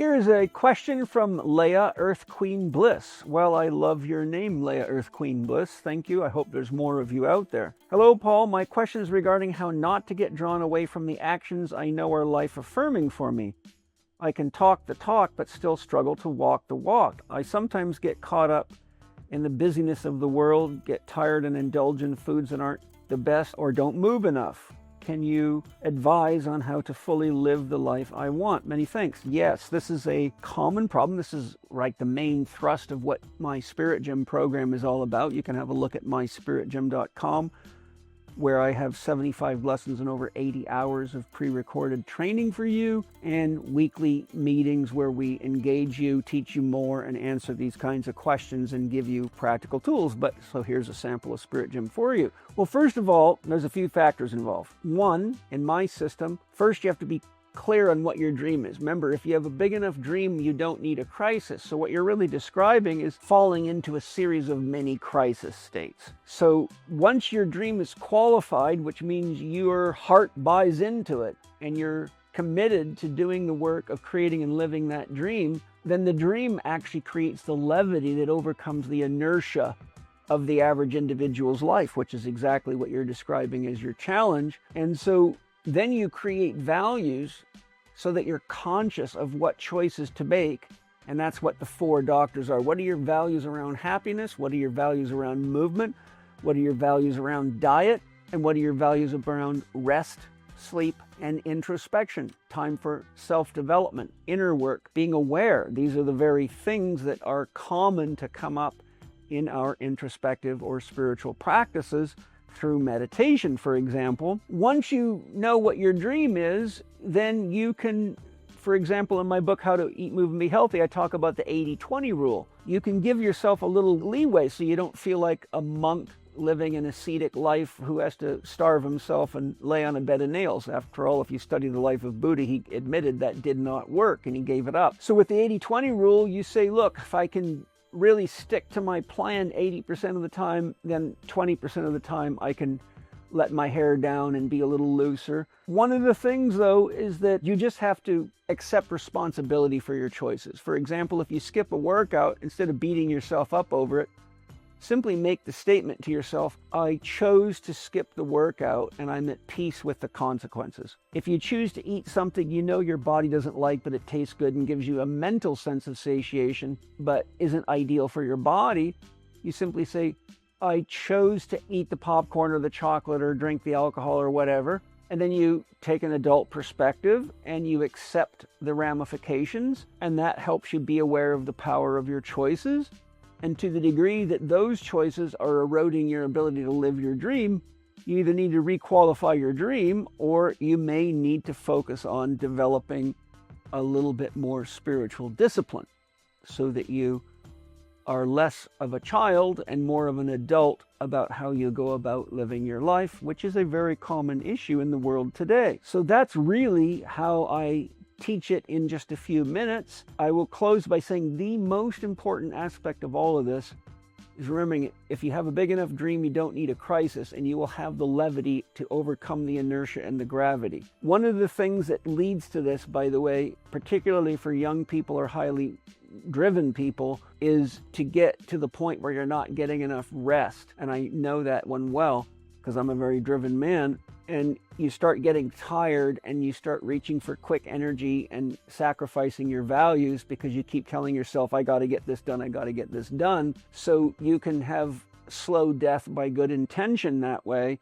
Here's a question from Leah Earth Queen Bliss. Well, I love your name, Leah Earth Queen Bliss. Thank you. I hope there's more of you out there. Hello, Paul. My question is regarding how not to get drawn away from the actions I know are life affirming for me. I can talk the talk, but still struggle to walk the walk. I sometimes get caught up in the busyness of the world, get tired and indulge in foods that aren't the best or don't move enough. Can you advise on how to fully live the life I want? Many thanks. Yes, this is a common problem. This is like the main thrust of what my Spirit Gym program is all about. You can have a look at myspiritgym.com, where I have 75 lessons and over 80 hours of pre-recorded training for you, and weekly meetings where we engage you, teach you more, and answer these kinds of questions and give you practical tools. So here's a sample of Spirit Gym for you. Well, first of all, there's a few factors involved. One, in my system, first you have to be clear on what your dream is. Remember, if you have a big enough dream, you don't need a crisis. So what you're really describing is falling into a series of mini crisis states. So once your dream is qualified, which means your heart buys into it and you're committed to doing the work of creating and living that dream, then the dream actually creates the levity that overcomes the inertia of the average individual's life, which is exactly what you're describing as your challenge. And so then you create values so that you're conscious of what choices to make. And that's what the 4 doctors are. What are your values around happiness? What are your values around movement? What are your values around diet? And what are your values around rest, sleep, and introspection? Time for self-development, inner work, being aware. These are the very things that are common to come up in our introspective or spiritual practices through meditation, for example. Once you know what your dream is, then you can, for example, in my book, How to Eat, Move, and Be Healthy, I talk about the 80-20 rule. You can give yourself a little leeway so you don't feel like a monk living an ascetic life who has to starve himself and lay on a bed of nails. After all, if you study the life of Buddha, he admitted that did not work and he gave it up. So with the 80-20 rule, you say, look, if I can really stick to my plan 80% of the time, then 20% of the time I can let my hair down and be a little looser. One of the things, though, is that you just have to accept responsibility for your choices. For example, if you skip a workout, instead of beating yourself up over it, simply make the statement to yourself, I chose to skip the workout and I'm at peace with the consequences. If you choose to eat something you know your body doesn't like, but it tastes good and gives you a mental sense of satiation, but isn't ideal for your body, you simply say, I chose to eat the popcorn or the chocolate or drink the alcohol or whatever. And then you take an adult perspective and you accept the ramifications, and that helps you be aware of the power of your choices. And to the degree that those choices are eroding your ability to live your dream, you either need to requalify your dream or you may need to focus on developing a little bit more spiritual discipline so that you are less of a child and more of an adult about how you go about living your life, which is a very common issue in the world today. So that's really how I teach it in just a few minutes. I will close by saying the most important aspect of all of this is remembering, if you have a big enough dream, you don't need a crisis, and you will have the levity to overcome the inertia and the gravity. One of the things that leads to this, by the way, particularly for young people or highly driven people, is to get to the point where you're not getting enough rest. And I know that one well, because I'm a very driven man. And you start getting tired and you start reaching for quick energy and sacrificing your values because you keep telling yourself, I got to get this done, I got to get this done. So you can have slow death by good intention that way.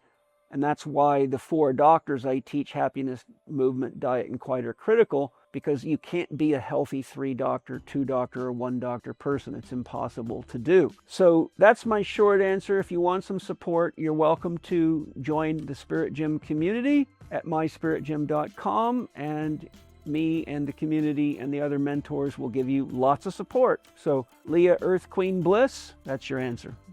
And that's why the 4 doctors I teach, happiness, movement, diet, and quiet, are critical, because you can't be a healthy 3-doctor, 2-doctor, or 1-doctor person. It's impossible to do. So that's my short answer. If you want some support, you're welcome to join the Spirit Gym community at myspiritgym.com, and me and the community and the other mentors will give you lots of support. So Leah Earth Queen Bliss, that's your answer.